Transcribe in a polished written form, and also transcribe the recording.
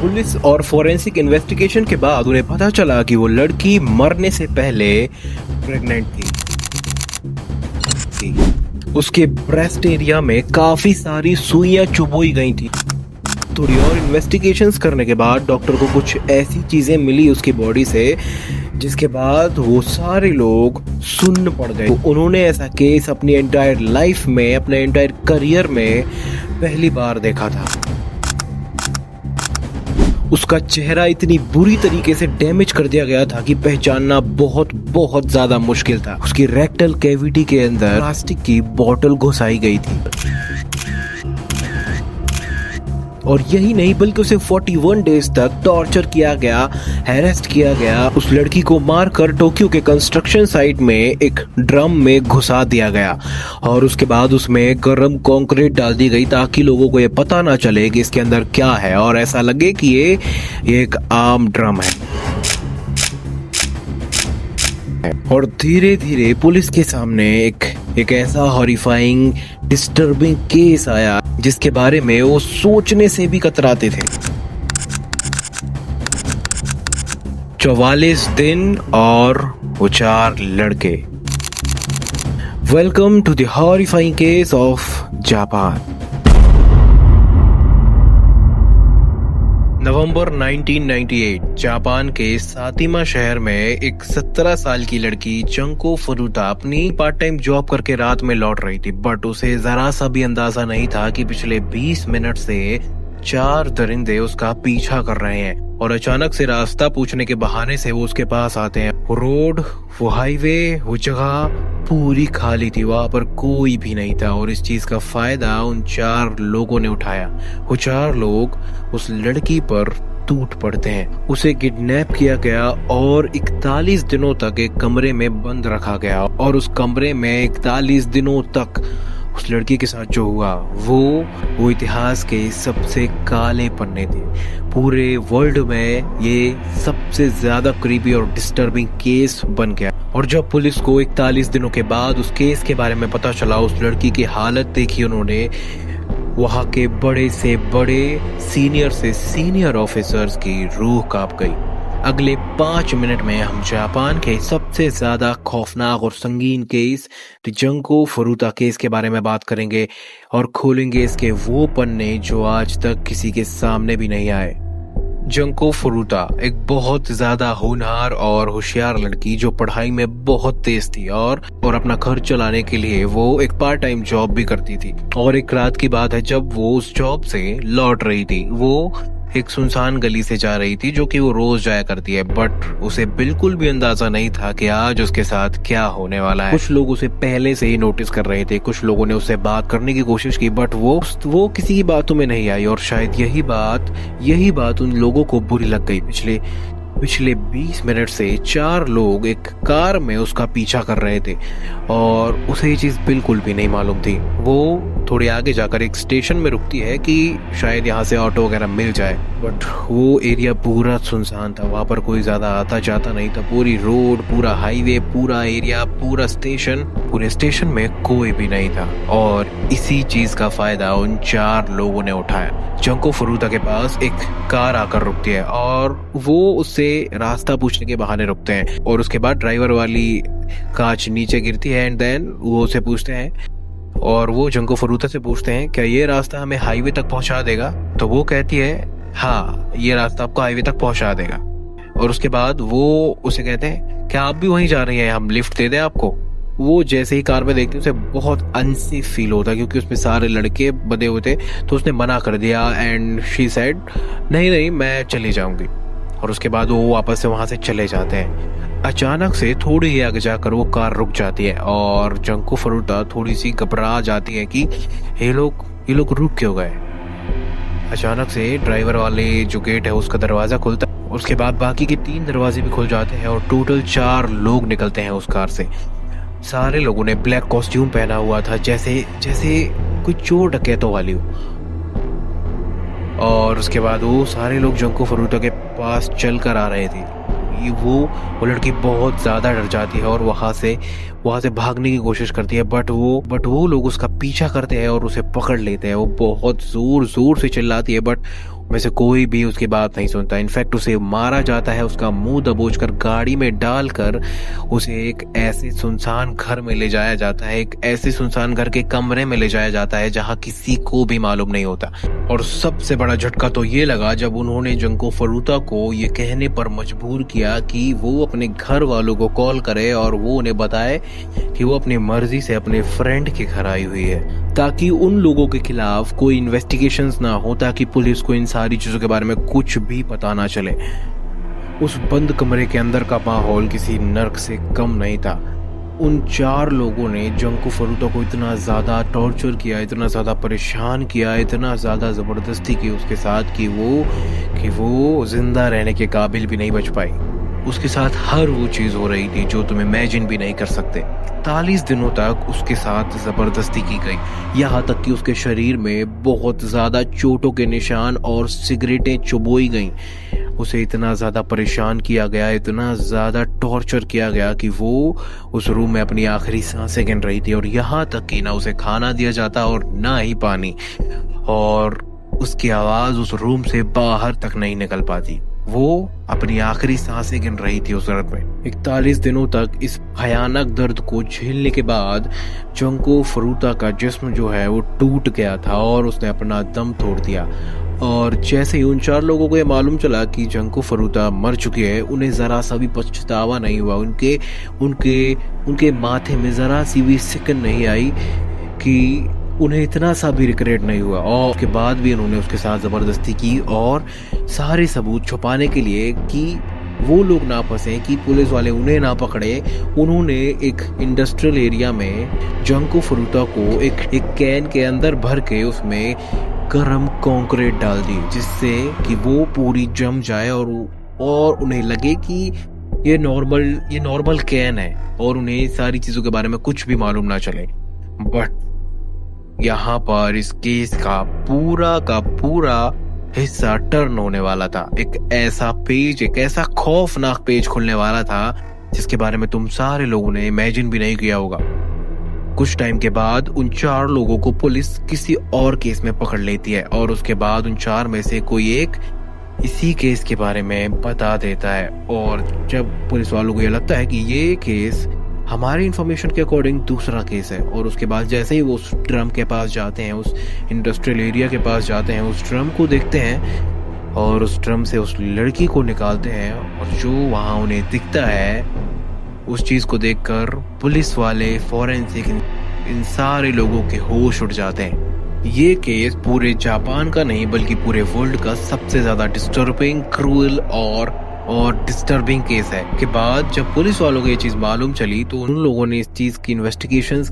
Police और forensic investigation के बाद उन्हें पता चला कि वो लड़की मरने से पहले प्रेग्नेंट थी। उसके ब्रेस्ट एरिया में काफी सारी सुइयां चुभोई गई थी। थोड़ी और इन्वेस्टिगेशंस करने के बाद डॉक्टर को कुछ ऐसी चीजें मिली उसकी बॉडी से जिसके बाद वो सारे लोग सुन्न पड़ गए। तो उन्होंने ऐसा केस अपनी एंटायर लाइफ में, अपने एंटायर करियर में पहली बार देखा था। उसका चेहरा इतनी बुरी तरीके से डैमेज कर दिया गया था कि पहचानना बहुत बहुत ज्यादा मुश्किल था। उसकी रेक्टल कैविटी के अंदर प्लास्टिक की बोतल घुसाई गई थी और यही नहीं बल्कि उसे 41 डेज तक टॉर्चर किया गया, हैरेस्ट किया गया। उस लड़की को मारकर टोक्यो के कंस्ट्रक्शन साइट में एक ड्रम में घुसा दिया गया और उसके बाद उसमें गर्म कंक्रीट डाल दी गई ताकि लोगों को ये पता ना चले कि इसके अंदर क्या है और ऐसा लगे कि ये एक आम ड्रम है। और धीरे धीरे पुलिस के सामने एक ऐसा हॉरिफाइंग डिस्टर्बिंग केस आया जिसके बारे में वो सोचने से भी कतराते थे। 44 दिन और वो 4 लड़के। Welcome to the horrifying case of Japan. नवंबर 1998 जापान के सातिमा शहर में एक 17 साल की लड़की जंको फुरुता अपनी पार्ट टाइम जॉब करके रात में लौट रही थी, बट उसे जरा सा भी अंदाजा नहीं था कि पिछले 20 मिनट से 4 दरिंदे उसका पीछा कर रहे हैं और अचानक से रास्ता पूछने के बहाने से वो उसके पास आते हैं। वो रोड, वो हाईवे, वो जगह पूरी खाली थी, वहां पर कोई भी नहीं था और इस चीज का फायदा उन 4 लोगों ने उठाया। वो 4 लोग उस लड़की पर टूट पड़ते हैं। उसे किडनैप किया गया और 41 दिनों तक एक कमरे में बंद रखा गया और उस कमरे में 41 दिनों तक उस लड़की के साथ जो हुआ वो इतिहास के सबसे काले पन्ने थे। पूरे वर्ल्ड में ये सबसे ज्यादा क्रीपी और डिस्टर्बिंग केस बन गया। और जब पुलिस को 41 दिनों के बाद उस केस के बारे में पता चला, उस लड़की की हालत देखी उन्होंने, वहां के बड़े से बड़े, सीनियर से सीनियर ऑफिसर्स की रूह कांप गई। अगले 5 मिनट में हम जापान के सबसे ज्यादा खौफनाक और संगीन केस जंको फुरुता केस के बारे में बात करेंगे और खोलेंगे इसके वो पन्ने जो आज तक किसी के सामने भी नहीं आए। जंको फुरुता एक बहुत ज्यादा होनहार और होशियार लड़की जो पढ़ाई में बहुत तेज थी और अपना घर चलाने के लिए वो एक पार्ट टाइम जॉब भी करती थी। और एक रात की बात है जब वो उस जॉब से लौट रही थी। वो एक सुनसान गली से जा रही थी जो कि वो रोज जाया करती है, बट उसे बिल्कुल भी अंदाजा नहीं था कि आज उसके साथ क्या होने वाला है। कुछ लोग उसे पहले से ही नोटिस कर रहे थे, कुछ लोगों ने उससे बात करने की कोशिश की, बट वो किसी की बातों में नहीं आई और शायद यही बात उन लोगों को बुरी लग गई। पिछले 20 मिनट से 4 लोग एक कार में उसका पीछा कर रहे थे और उसे ये चीज बिल्कुल भी नहीं मालूम थी। वो थोड़ी आगे जाकर एक स्टेशन में रुकती है कि शायद यहाँ से ऑटो वगैरह मिल जाए, बट वो एरिया पूरा सुनसान था, वहां पर कोई ज्यादा आता जाता नहीं था। पूरी रोड, पूरा हाईवे, पूरा एरिया, पूरे स्टेशन में कोई भी नहीं था और इसी चीज का फायदा उन 4 लोगों ने उठाया। जंको फुरुता के पास एक कार आकर रुकती है और वो उससे रास्ता पूछने के बहाने रुकते हैं और उसके बाद ड्राइवर वाली कांच नीचे गिरती है एंड देन वो उसे पूछते हैं और वो जंको फुरुता से पूछते हैं क्या ये रास्ता हमें हाईवे तक पहुंचा देगा। तो वो कहती है हाँ, ये रास्ता आपको हाईवे तक पहुंचा देगा। और उसके बाद वो उसे कहते हैं क्या आप भी वहीं जा रही हैं, हम लिफ्ट दे दें आपको। वो जैसे ही कार में देखती उसे बहुत अनसेफ फील होता क्योंकि उसमें सारे लड़के बंधे हुए थे, तो उसने मना कर दिया एंड शी सेड नहीं मैं चली जाऊंगी। और उसके बाद वो वापस से वहां से चले जाते हैं। अचानक से थोड़ी ही आगे जाकर वो कार रुक जाती है और जंको फुरुता थोड़ी सी घबरा जाती है कि ये लोग रुक क्यों गए। अचानक से ड्राइवर वाले जो गेट है उसका दरवाजा खुलता है, उसके बाद बाकी के 3 दरवाजे भी खुल जाते हैं और टोटल 4 लोग निकलते हैं उस कार से। सारे लोगों ने ब्लैक कॉस्ट्यूम पहना हुआ था जैसे कोई चोर डकैतों वाली हो। और उसके बाद वो सारे लोग जंको फुरुता के पास चल कर आ रहे थे। वो लड़की बहुत ज्यादा डर जाती है और वहां से भागने की कोशिश करती है, बट वो लोग उसका पीछा करते हैं और उसे पकड़ लेते हैं। वो बहुत जोर से चिल्लाती है बट में से कोई भी उसकी बात नहीं सुनता। इनफैक्ट उसे मारा जाता है, उसका मुंह दबोचकर गाड़ी में डालकर उसे एक ऐसे सुनसान घर में ले जाया जाता है, एक ऐसे सुनसान घर के कमरे में ले जाया जाता है जहां किसी को भी मालूम नहीं होता। और सबसे बड़ा झटका तो ये लगा जब उन्होंने जंको फरूता को ये कहने पर मजबूर किया कि वो अपने घर वालों को कॉल करे और वो उन्हें बताए कि वो अपनी मर्जी से अपने फ्रेंड के घर आई हुई है, ताकि उन लोगों के खिलाफ कोई इन्वेस्टिगेशंस ना हो, ताकि पुलिस को इन सारी चीजों के बारे में कुछ भी पता ना चले। उस बंद कमरे के अंदर का माहौल किसी नर्क से कम नहीं था। उन 4 लोगों ने जंको फरूता को इतना ज्यादा टॉर्चर किया, इतना ज्यादा परेशान किया, इतना ज्यादा जबरदस्ती की उसके साथ कि वो जिंदा रहने के काबिल भी नहीं बच पाई। उसके साथ हर वो चीज हो रही थी जो तुम इमेजिन भी नहीं कर सकते। 41 दिनों तक उसके साथ जबरदस्ती की गई, यहाँ तक कि उसके शरीर में बहुत ज्यादा चोटों के निशान और सिगरेटें चुबोई गईं। उसे इतना ज्यादा परेशान किया गया, इतना ज्यादा टॉर्चर किया गया कि वो उस रूम में अपनी आखिरी सांसें गिन रही थी। और यहाँ तक कि ना उसे खाना दिया जाता और ना ही पानी, और उसकी आवाज उस रूम से बाहर तक नहीं निकल पाती। वो अपनी आखिरी सांसें गिन रही थी उस दर्द में। 41 दिनों तक इस भयानक दर्द को झेलने के बाद जंको फरूता का जिस्म जो है वो टूट गया था और उसने अपना दम तोड़ दिया। और जैसे ही उन 4 लोगों को ये मालूम चला कि जंको फरूता मर चुके हैं, उन्हें जरा सा भी पछतावा नहीं हुआ। उनके माथे में जरा सी भी सिकन नहीं आई, कि उन्हें इतना सा भी रिग्रेट नहीं हुआ। और उसके बाद भी उन्होंने उसके साथ जबरदस्ती की, और सारे सबूत छुपाने के लिए कि वो लोग ना फंसे, कि पुलिस वाले उन्हें ना पकड़े, उन्होंने एक इंडस्ट्रियल एरिया में जंको फरूता को एक कैन के अंदर भर के उसमें गरम कंक्रीट डाल दी, जिससे कि वो पूरी जम जाए और उन्हें लगे कि ये नॉर्मल कैन है और उन्हें सारी चीजों के बारे में कुछ भी मालूम ना चले। बट यहाँ पर इस केस का पूरा हिस्सा टर्न होने वाला था। एक ऐसा खौफनाक पेज खुलने वाला था जिसके बारे में तुम सारे लोगों ने इमेजिन भी नहीं किया होगा। कुछ टाइम के बाद उन 4 लोगों को पुलिस किसी और केस में पकड़ लेती है, और उसके बाद उन 4 में से कोई एक इसी केस के बारे में बता देता है। और जब पुलिस वालों को ये लगता है कि ये केस हमारी इंफॉर्मेशन के अकॉर्डिंग दूसरा केस है, और उसके बाद जैसे ही वो उस ड्रम के पास जाते हैं, उस इंडस्ट्रियल एरिया के पास जाते हैं, उस ड्रम को देखते हैं और उस ड्रम से उस लड़की को निकालते हैं, और जो वहां उन्हें दिखता है उस चीज को देखकर पुलिस वाले, फॉरेंसिक, इन सारे लोगों के होश उड़ जाते हैं। ये केस पूरे जापान का नहीं बल्कि पूरे वर्ल्ड का सबसे ज्यादा डिस्टर्बिंग, क्रूअल और डिस्टर्बिंग केस है। के बाद जब पुलिस वालों को ये चीज मालूम चली तो उन लोगों ने इस चीज की इन्वेस्टिगेशंस